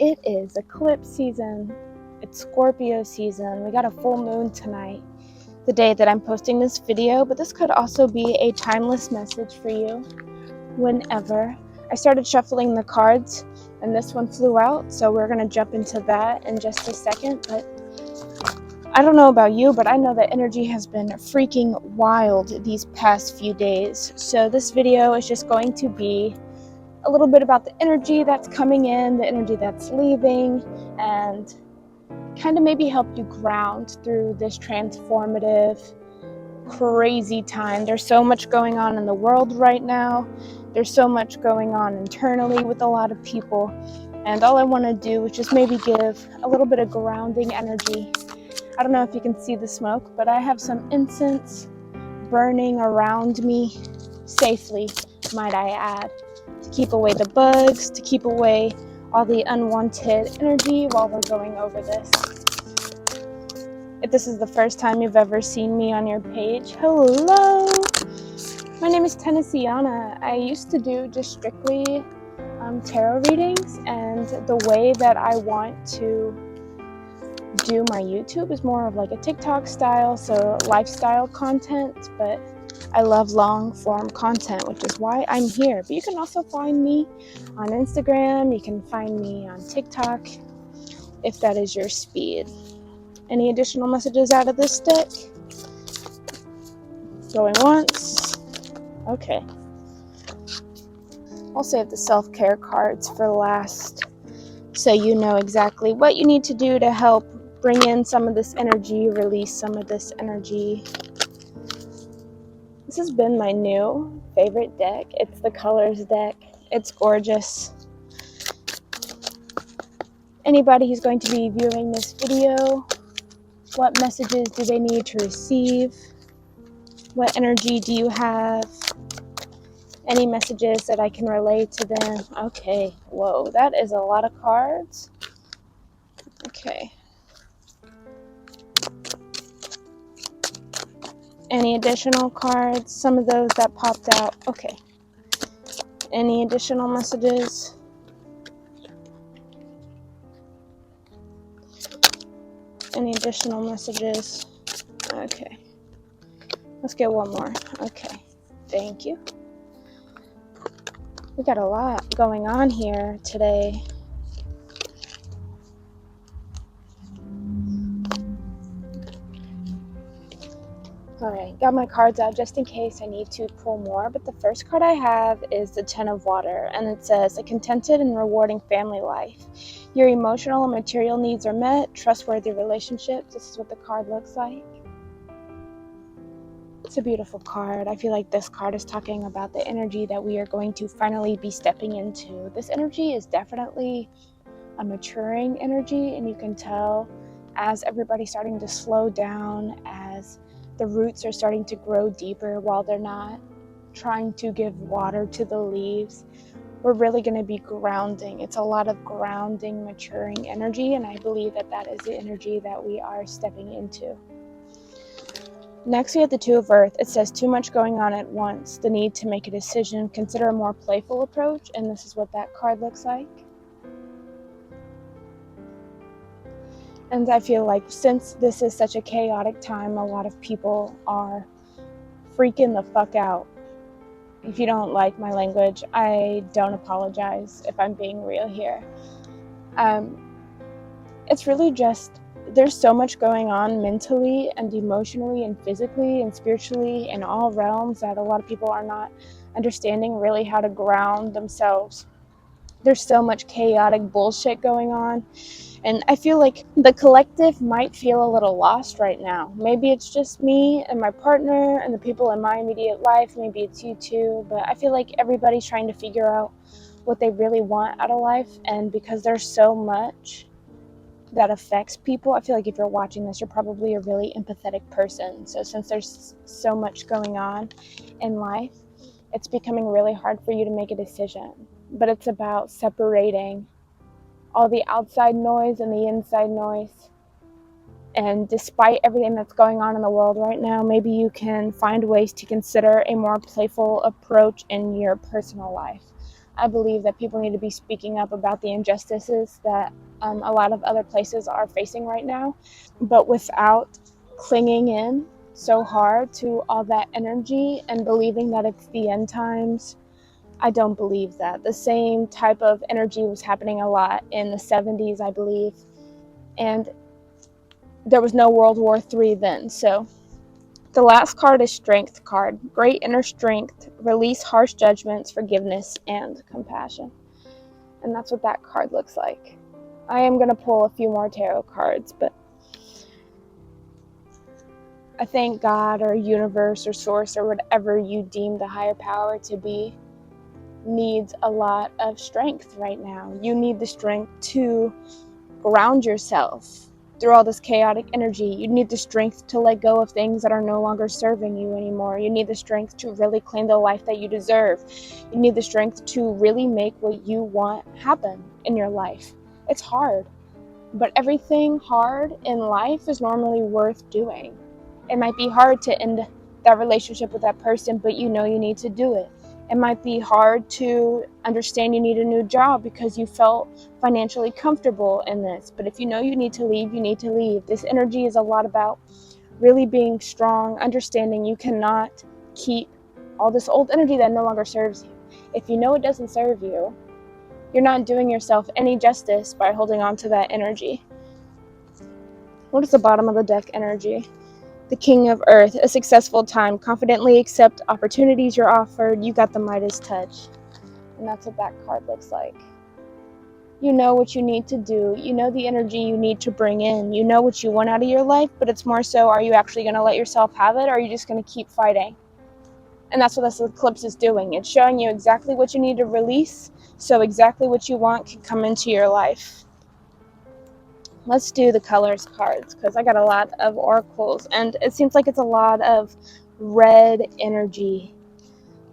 It is eclipse season. It's Scorpio season. We got a full moon tonight, the day that I'm posting this video, but this could also be a timeless message for you whenever. I started shuffling the cards and this one flew out, so we're going to jump into that in just a second. But I don't know about you, but I know that energy has been freaking wild these past few days. So this video is just going to be a little bit about the energy that's coming in, the energy that's leaving, and kind of maybe help you ground through this transformative, crazy time. There's so much going on in the world right now. There's so much going on internally with a lot of people. And all I want to do is just maybe give a little bit of grounding energy. I don't know if you can see the smoke, but I have some incense burning around me safely, might I add, to keep away the bugs, to keep away all the unwanted energy while we're going over this. If this is the first time you've ever seen me on your page, hello! My name is Tennesseeyana. I used to do just strictly tarot readings, and the way that I want to do my YouTube is more of like a TikTok style, so lifestyle content, but I love long form content, which is why I'm here. But you can also find me on Instagram, you can find me on TikTok, if that is your speed. Any additional messages out of this deck? Going once. Okay. I'll save the self-care cards for last, so you know exactly what you need to do to help bring in some of this energy, release some of this energy. This has been my new favorite deck. It's the Colors deck. It's gorgeous. Anybody who's going to be viewing this video, what messages do they need to receive? What energy do you have? Any messages that I can relay to them? Okay, whoa, that is a lot of cards. Okay. Any additional cards? Some of those that popped out. Okay. Any additional messages? Any additional messages? Okay. Let's get one more. Okay. Thank you. We got a lot going on here today. Alright, got my cards out just in case I need to pull more, but the first card I have is the Ten of Water, and it says, a contented and rewarding family life. Your emotional and material needs are met, trustworthy relationships. This is what the card looks like. It's a beautiful card. I feel like this card is talking about the energy that we are going to finally be stepping into. This energy is definitely a maturing energy, and you can tell as everybody's starting to slow down, as the roots are starting to grow deeper while they're not trying to give water to the leaves. We're really going to be grounding. It's a lot of grounding, maturing energy, and I believe that that is the energy that we are stepping into. Next, we have the Two of Earth. It says, too much going on at once, the need to make a decision, consider a more playful approach, and this is what that card looks like. And I feel like since this is such a chaotic time, a lot of people are freaking the fuck out. If you don't like my language, I don't apologize if I'm being real here. It's really just, there's so much going on mentally and emotionally and physically and spiritually in all realms that a lot of people are not understanding really how to ground themselves. There's so much chaotic bullshit going on. And I feel like the collective might feel a little lost right now. Maybe it's just me and my partner and the people in my immediate life. Maybe it's you too. But I feel like everybody's trying to figure out what they really want out of life. And because there's so much that affects people, I feel like if you're watching this, you're probably a really empathetic person. So since there's so much going on in life, it's becoming really hard for you to make a decision. But it's about separating all the outside noise and the inside noise. And despite everything that's going on in the world right now, maybe you can find ways to consider a more playful approach in your personal life. I believe that people need to be speaking up about the injustices that a lot of other places are facing right now, but without clinging in so hard to all that energy and believing that it's the end times. I don't believe that. The same type of energy was happening a lot in the 70s, I believe, and there was no World War III then. So the last card is Strength card. Great inner strength, release harsh judgments, forgiveness, and compassion. And that's what that card looks like. I am going to pull a few more tarot cards, but I think God or universe or source or whatever you deem the higher power to be needs a lot of strength right now. You need the strength to ground yourself through all this chaotic energy. You need the strength to let go of things that are no longer serving you anymore. You need the strength to really claim the life that you deserve. You need the strength to really make what you want happen in your life. It's hard, but everything hard in life is normally worth doing. It might be hard to end that relationship with that person, but you know you need to do it. It might be hard to understand you need a new job because you felt financially comfortable in this. But if you know you need to leave, you need to leave. This energy is a lot about really being strong, understanding you cannot keep all this old energy that no longer serves you. If you know it doesn't serve you, you're not doing yourself any justice by holding on to that energy. What is the bottom of the deck energy? The King of Earth, a successful time. Confidently accept opportunities you're offered. You got the Midas touch. And that's what that card looks like. You know what you need to do. You know the energy you need to bring in. You know what you want out of your life, but it's more so, are you actually going to let yourself have it, or are you just going to keep fighting? And that's what this eclipse is doing. It's showing you exactly what you need to release, so exactly what you want can come into your life. Let's do the colors cards, because I got a lot of oracles, and it seems like it's a lot of red energy.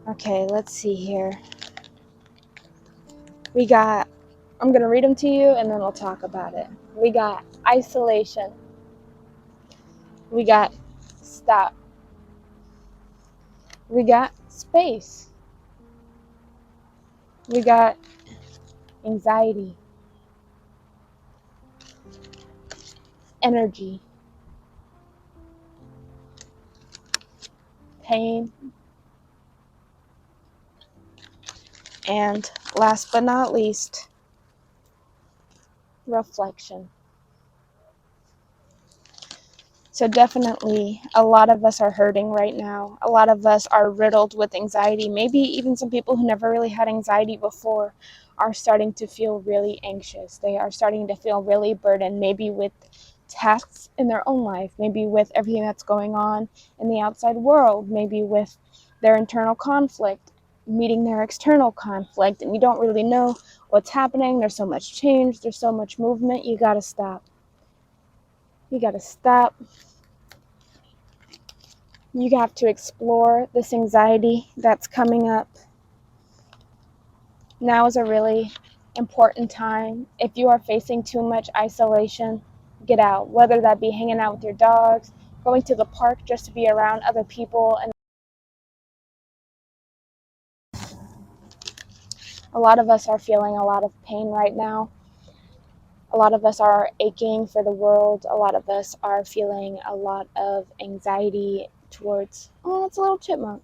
Okay, let's see here. We got, I'm going to read them to you, and then we'll talk about it. We got isolation. We got stop. We got space. We got anxiety. Energy. Pain. And last but not least, reflection. So definitely, a lot of us are hurting right now. A lot of us are riddled with anxiety. Maybe even some people who never really had anxiety before are starting to feel really anxious. They are starting to feel really burdened, maybe with tasks in their own life, maybe with everything that's going on in the outside world, maybe with their internal conflict, meeting their external conflict, and you don't really know what's happening. There's so much change. There's so much movement. You got to stop. You got to stop. You have to explore this anxiety that's coming up. Now is a really important time. If you are facing too much isolation, get out, whether that be hanging out with your dogs, going to the park just to be around other people. And a lot of us are feeling a lot of pain right now. A lot of us are aching for the world. A lot of us are feeling a lot of anxiety towards, oh, it's a little chipmunk.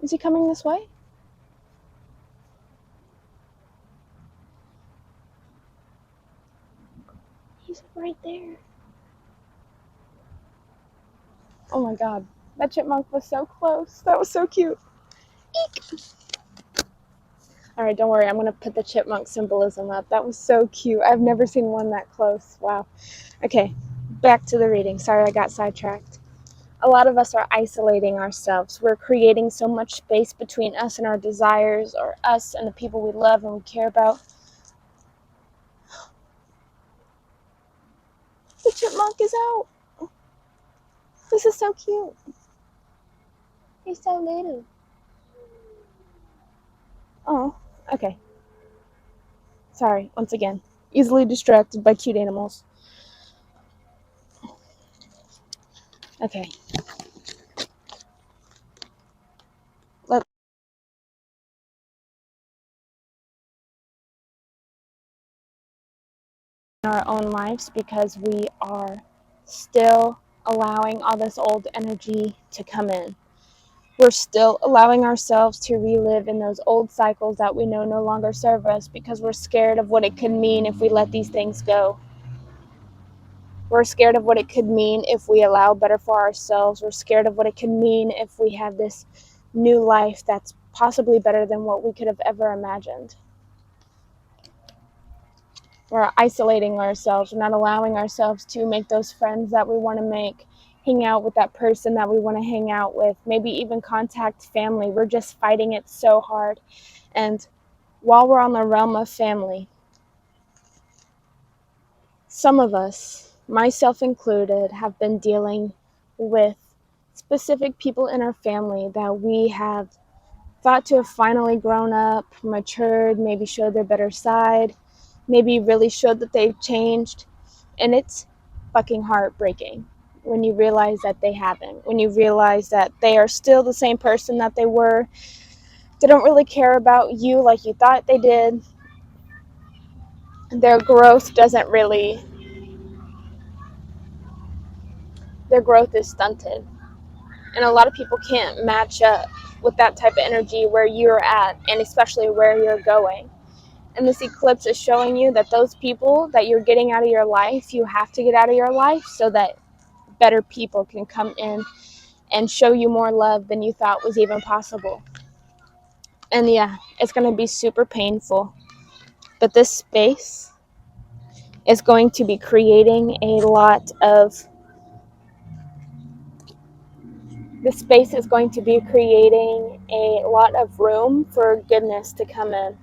Is he coming this way? He's right there. Oh my god, that chipmunk was so close. That was so cute. Eek! Alright, don't worry, I'm going to put the chipmunk symbolism up. That was so cute. I've never seen one that close. Wow. Okay, back to the reading. Sorry, I got sidetracked. A lot of us are isolating ourselves. We're creating so much space between us and our desires, or us and the people we love and we care about. The chipmunk is out. This is so cute. He's so little. Oh, okay. Sorry, once again. Easily distracted by cute animals. Okay. our own lives because we are still allowing all this old energy to come in. We're still allowing ourselves to relive in those old cycles that we know no longer serve us because we're scared of what it could mean if we let these things go. We're scared of what it could mean if we allow better for ourselves. We're scared of what it could mean if we have this new life that's possibly better than what we could have ever imagined. We're isolating ourselves. We're not allowing ourselves to make those friends that we want to make, hang out with that person that we want to hang out with, maybe even contact family. We're just fighting it so hard. And while we're on the realm of family, some of us, myself included, have been dealing with specific people in our family that we have thought to have finally grown up, matured, maybe showed their better side, maybe really showed that they've changed. And it's fucking heartbreaking when you realize that they haven't, when you realize that they are still the same person that they were. They don't really care about you like you thought they did. Their growth doesn't really, their growth is stunted. And a lot of people can't match up with that type of energy where you're at, and especially where you're going. And this eclipse is showing you that those people that you're getting out of your life, you have to get out of your life so that better people can come in and show you more love than you thought was even possible. And yeah, it's going to be super painful. But this space is going to be creating a lot of room for goodness to come in,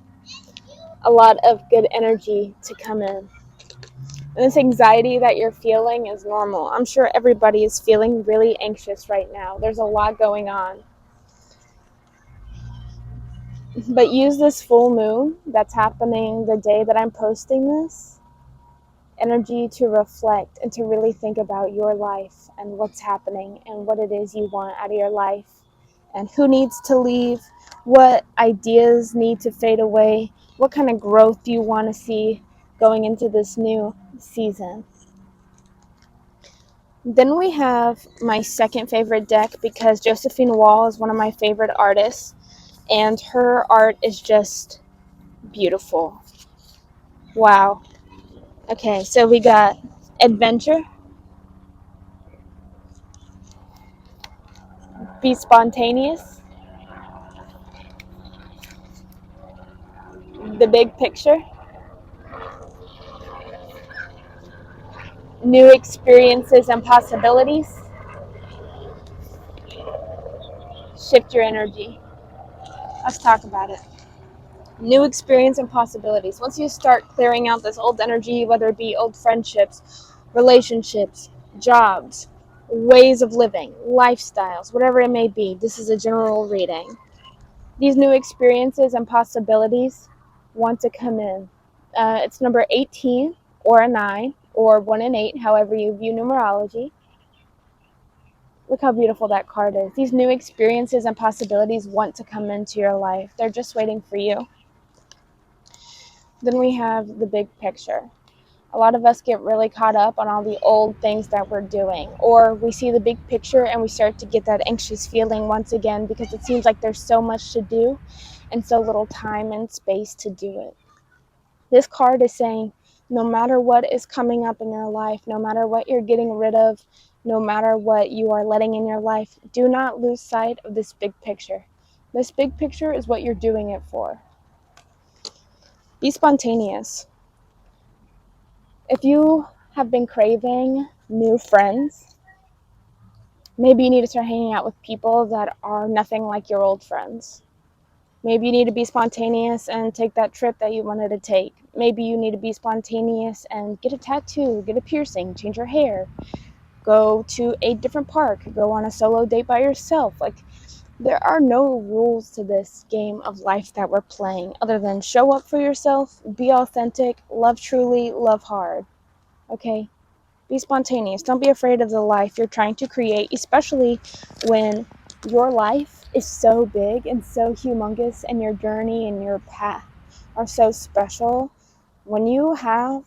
a lot of good energy to come in. And this anxiety that you're feeling is normal. I'm sure everybody is feeling really anxious right now. There's a lot going on. But use this full moon that's happening the day that I'm posting this energy to reflect and to really think about your life and what's happening and what it is you want out of your life and who needs to leave, what ideas need to fade away, what kind of growth do you want to see going into this new season. Then we have my second favorite deck because Josephine Wall is one of my favorite artists and her art is just beautiful. Wow. Okay, so we got adventure, be spontaneous, the big picture, new experiences and possibilities, shift your energy. Let's talk about it. New experience and possibilities. Once you start clearing out this old energy, whether it be old friendships, relationships, jobs, ways of living, lifestyles, whatever it may be, this is a general reading. These new experiences and possibilities want to come in. It's number 18 or a 9 or 1 and 8, however you view numerology. Look how beautiful that card is. These new experiences and possibilities want to come into your life. They're just waiting for you. Then we have the big picture. A lot of us get really caught up on all the old things that we're doing, or we see the big picture and we start to get that anxious feeling once again because it seems like there's so much to do and so little time and space to do it. This card is saying no matter what is coming up in your life, no matter what you're getting rid of, no matter what you are letting in your life, do not lose sight of this big picture. This big picture is what you're doing it for. Be spontaneous. If you have been craving new friends, maybe you need to start hanging out with people that are nothing like your old friends. Maybe you need to be spontaneous and take that trip that you wanted to take. Maybe you need to be spontaneous and get a tattoo, get a piercing, change your hair, go to a different park, go on a solo date by yourself. Like, there are no rules to this game of life that we're playing other than show up for yourself, be authentic, love truly, love hard. Okay? Be spontaneous. Don't be afraid of the life you're trying to create, especially when your life is so big and so humongous and your journey and your path are so special. When you have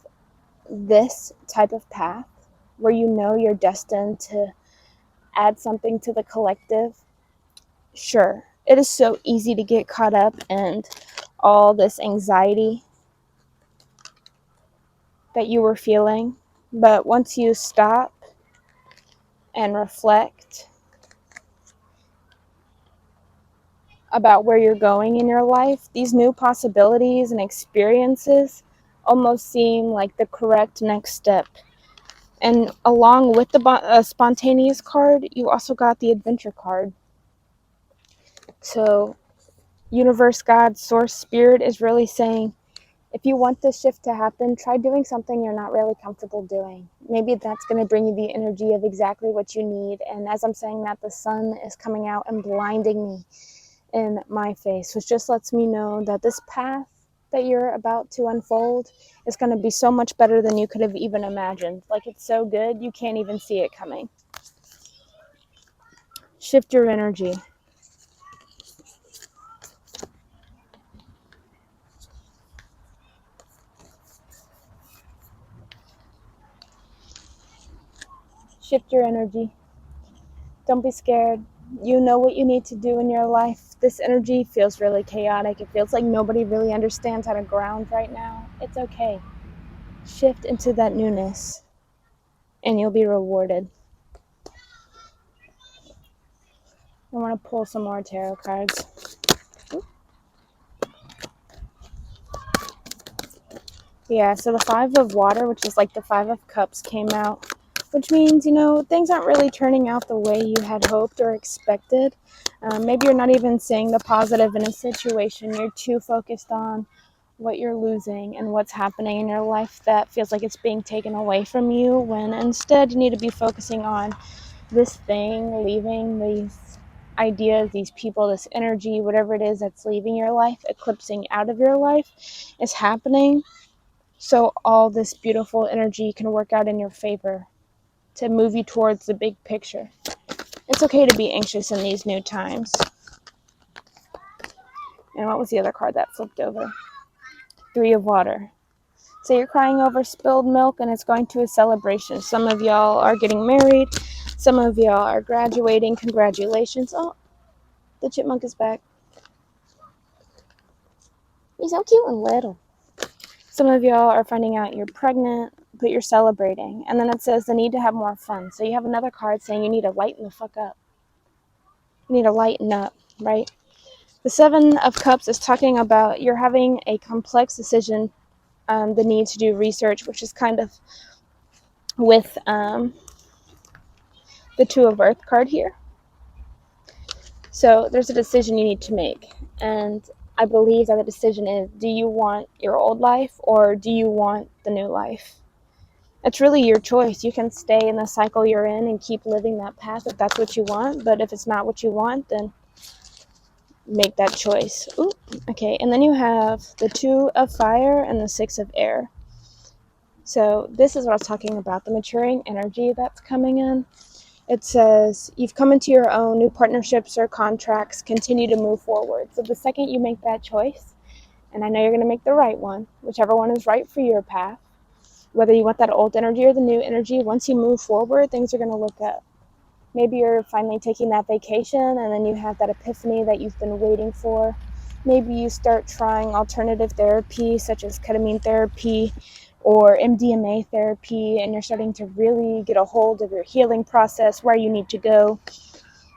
this type of path where you know you're destined to add something to the collective, sure, it is so easy to get caught up in all this anxiety that you were feeling. But once you stop and reflect about where you're going in your life, these new possibilities and experiences almost seem like the correct next step. And along with the spontaneous card, you also got the adventure card. So universe, God, source, spirit is really saying, if you want this shift to happen, try doing something you're not really comfortable doing. Maybe that's going to bring you the energy of exactly what you need. And as I'm saying that, the sun is coming out and blinding me in my face, which just lets me know that this path that you're about to unfold is going to be so much better than you could have even imagined. Like, it's so good, you can't even see it coming. Shift your energy. Shift your energy. Don't be scared. You know what you need to do in your life. This energy feels really chaotic. It feels like nobody really understands how to ground right now. It's okay. Shift into that newness, and you'll be rewarded. I want to pull some more tarot cards. Yeah, so the Five of Water, which is like the Five of Cups, came out, which means, things aren't really turning out the way you had hoped or expected. Maybe you're not even seeing the positive in a situation. You're too focused on what you're losing and what's happening in your life that feels like it's being taken away from you, when instead you need to be focusing on this thing leaving, these ideas, these people, this energy, whatever it is that's leaving your life, eclipsing out of your life, is happening. So all this beautiful energy can work out in your favor to move you towards the big picture. It's okay to be anxious in these new times. And what was the other card that flipped over? Three of Water. So you're crying over spilled milk, and it's going to a celebration. Some of y'all are getting married. Some of y'all are graduating. Congratulations. Oh, the chipmunk is back. He's so cute and little. Some of y'all are finding out you're pregnant, but you're celebrating. And then it says the need to have more fun. So you have another card saying you need to lighten the fuck up. You need to lighten up, right? The Seven of Cups is talking about you're having a complex decision, the need to do research, which is kind of with the Two of Earth card here. So there's a decision you need to make. And I believe that the decision is, do you want your old life or do you want the new life? It's really your choice. You can stay in the cycle you're in and keep living that path if that's what you want. But if it's not what you want, then make that choice. Ooh, okay, and then you have the Two of Fire and the Six of Air. So this is what I was talking about, the maturing energy that's coming in. It says you've come into your own, new partnerships or contracts continue to move forward. So the second you make that choice, and I know you're going to make the right one, whichever one is right for your path, whether you want that old energy or the new energy, once you move forward, things are going to look up. Maybe you're finally taking that vacation and then you have that epiphany that you've been waiting for. Maybe you start trying alternative therapy such as ketamine therapy or MDMA therapy, and you're starting to really get a hold of your healing process, where you need to go.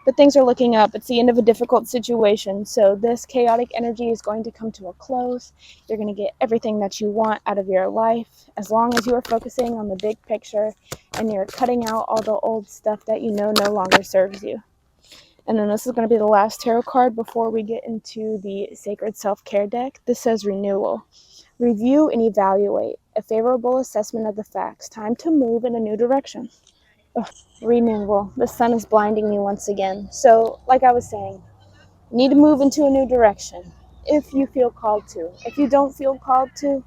But things are looking up. It's the end of a difficult situation. So this chaotic energy is going to come to a close. You're going to get everything that you want out of your life as long as you are focusing on the big picture and you're cutting out all the old stuff that you know no longer serves you. And then this is going to be the last tarot card before we get into the Sacred Self-Care deck. This says renewal. Review and evaluate. A favorable assessment of the facts. Time to move in a new direction. Renewal. The sun is blinding me once again. So, like I was saying, you need to move into a new direction if you feel called to. If you don't feel called to,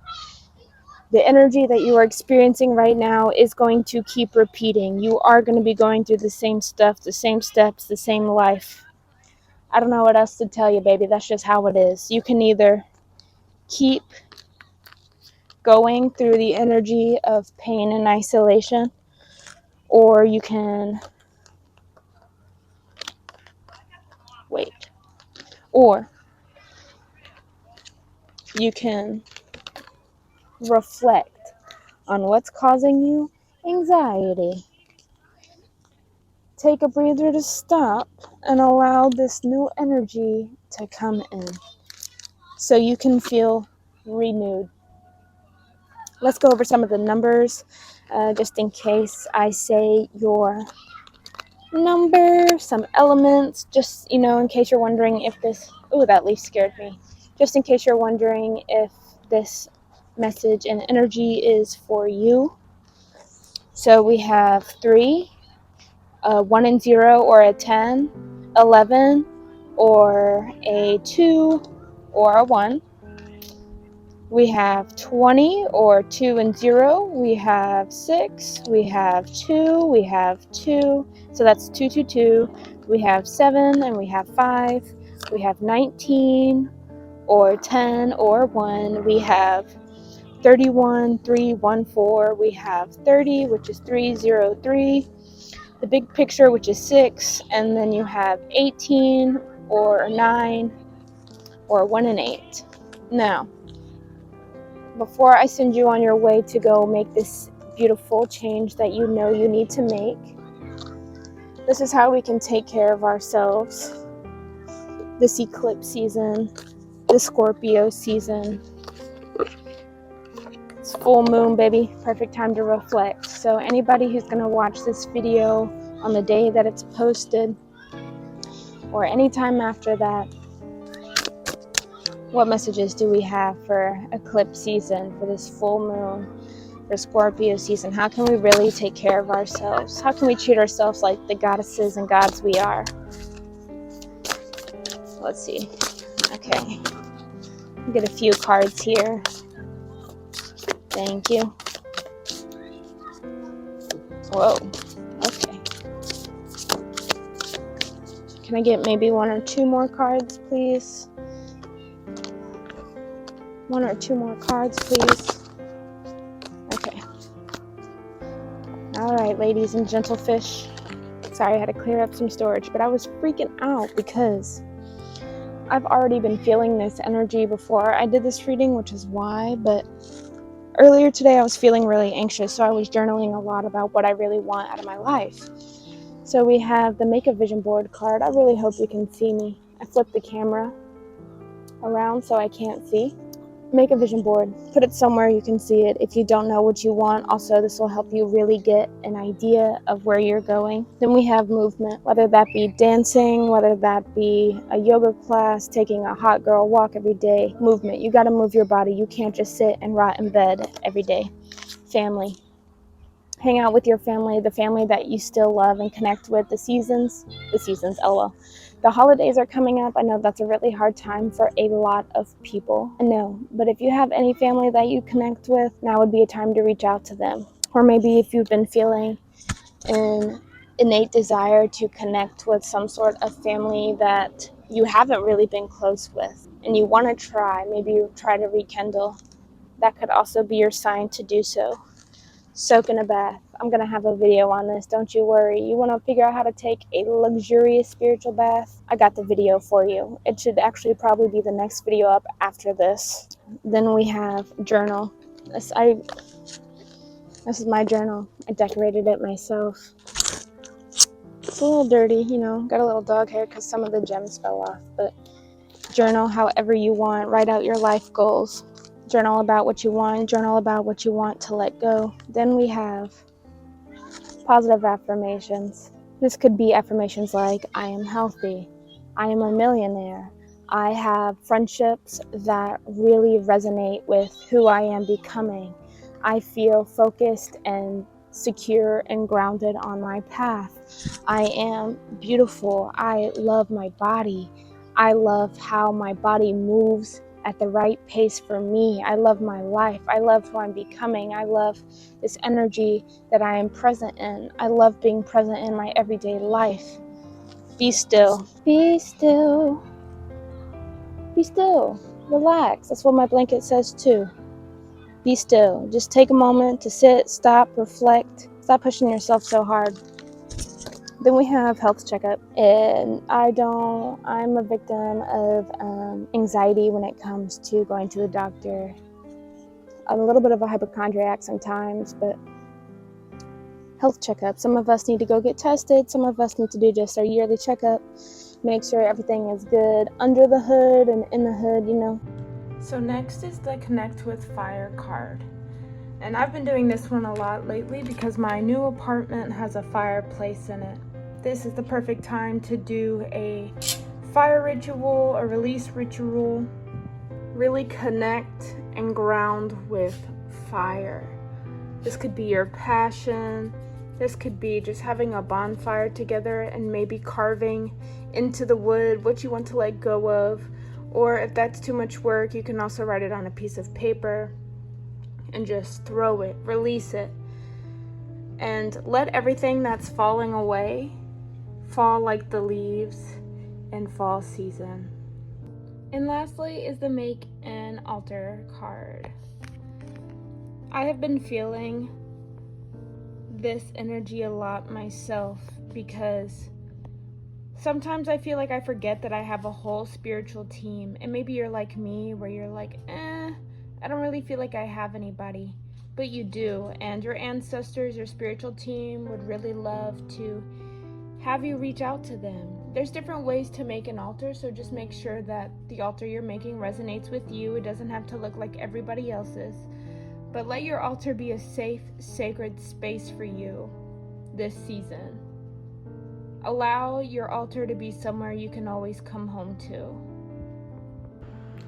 the energy that you are experiencing right now is going to keep repeating. You are going to be going through the same stuff, the same steps, the same life. I don't know what else to tell you, baby. That's just how it is. You can either keep going through the energy of pain and isolation, or you can wait, or you can reflect on what's causing you anxiety. Take a breather to stop and allow this new energy to come in so you can feel renewed. Let's go over some of the numbers just in case I say your number, some elements, just, in case you're wondering if this, oh, that leaf scared me. Just in case you're wondering if this message and energy is for you. So we have 3, 1 and 0, or a 10, 11, or a 2, or a 1. We have 20, or 2 and 0. We have 6. We have 2. We have 2. So that's 2, 2, 2. We have 7, and we have 5. We have 19, or 10, or 1. We have 31, 3, 1, 4. We have 30, which is 3, 0, 3. The big picture, which is 6. And then you have 18, or 9, or 1 and 8. Now, before I send you on your way to go make this beautiful change that you know you need to make, this is how we can take care of ourselves this eclipse season, the Scorpio season. It's full moon, baby. Perfect time to reflect. So anybody who's going to watch this video on the day that it's posted or anytime after that, what messages do we have for eclipse season, for this full moon, for Scorpio season? How can we really take care of ourselves? How can we treat ourselves like the goddesses and gods we are? Let's see. Okay. Get a few cards here. Thank you. Whoa. Okay. Can I get maybe 1 or 2 more cards, please? 1 or 2 more cards, please. Okay. All right, ladies and gentle fish. Sorry, I had to clear up some storage, but I was freaking out because I've already been feeling this energy before I did this reading, which is why, but earlier today I was feeling really anxious, so I was journaling a lot about what I really want out of my life. So we have the Make a Vision Board card. I really hope you can see me. I flipped the camera around so I can't see. Make a vision board. Put it somewhere you can see it if you don't know what you want. Also, this will help you really get an idea of where you're going. Then we have movement, whether that be dancing, whether that be a yoga class, taking a hot girl walk every day. Movement. You got to move your body. You can't just sit and rot in bed every day. Family. Hang out with your family, the family that you still love and connect with. The seasons, LOL. The holidays are coming up. I know that's a really hard time for a lot of people. I know, but if you have any family that you connect with, now would be a time to reach out to them. Or maybe if you've been feeling an innate desire to connect with some sort of family that you haven't really been close with, and you want to try, maybe you try to rekindle, that could also be your sign to do so. Soak in a bath. I'm going to have a video on this, don't you worry. You want to figure out how to take a luxurious spiritual bath? I got the video for you. It should actually probably be the next video up after this. Then we have journal. This is my journal. I decorated it myself. It's a little dirty, got a little dog hair because some of the gems fell off, but journal however you want. Write out your life goals. Journal about what you want. Journal about what you want to let go. Then we have positive affirmations. This could be affirmations like, I am healthy. I am a millionaire. I have friendships that really resonate with who I am becoming. I feel focused and secure and grounded on my path. I am beautiful. I love my body. I love how my body moves at the right pace for me. I love my life. I love who I'm becoming. I love this energy that I am present in. I love being present in my everyday life. Be still. Be still. Be still. Relax. That's what my blanket says too. Be still. Just take a moment to sit, stop, reflect. Stop pushing yourself so hard. Then we have health checkup, and I'm a victim of anxiety when it comes to going to the doctor. I'm a little bit of a hypochondriac sometimes, but health checkup. Some of us need to go get tested. Some of us need to do just our yearly checkup. Make sure everything is good under the hood and in the hood, you know. So next is the Connect with Fire card. And I've been doing this one a lot lately because my new apartment has a fireplace in it. This is the perfect time to do a fire ritual, a release ritual. Really connect and ground with fire. This could be your passion. This could be just having a bonfire together and maybe carving into the wood what you want to let go of. Or if that's too much work, you can also write it on a piece of paper and just throw it, release it. And let everything that's falling away fall like the leaves in fall season. And lastly is the Make an Altar card. I have been feeling this energy a lot myself because sometimes I feel like I forget that I have a whole spiritual team. And maybe you're like me where you're like, I don't really feel like I have anybody. But you do, and your ancestors, your spiritual team would really love to have you reach out to them. There's different ways to make an altar, so just make sure that the altar you're making resonates with you. It doesn't have to look like everybody else's, but let your altar be a safe, sacred space for you this season. Allow your altar to be somewhere you can always come home to.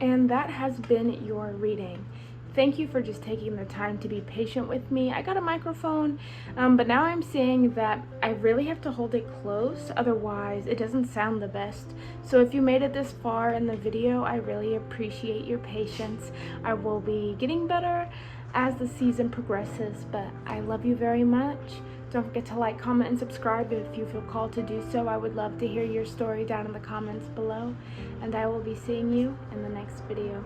And that has been your reading. Thank you for just taking the time to be patient with me. I got a microphone, but now I'm seeing that I really have to hold it close, otherwise it doesn't sound the best. So if you made it this far in the video, I really appreciate your patience. I will be getting better as the season progresses, but I love you very much. Don't forget to like, comment, and subscribe if you feel called to do so. I would love to hear your story down in the comments below, and I will be seeing you in the next video.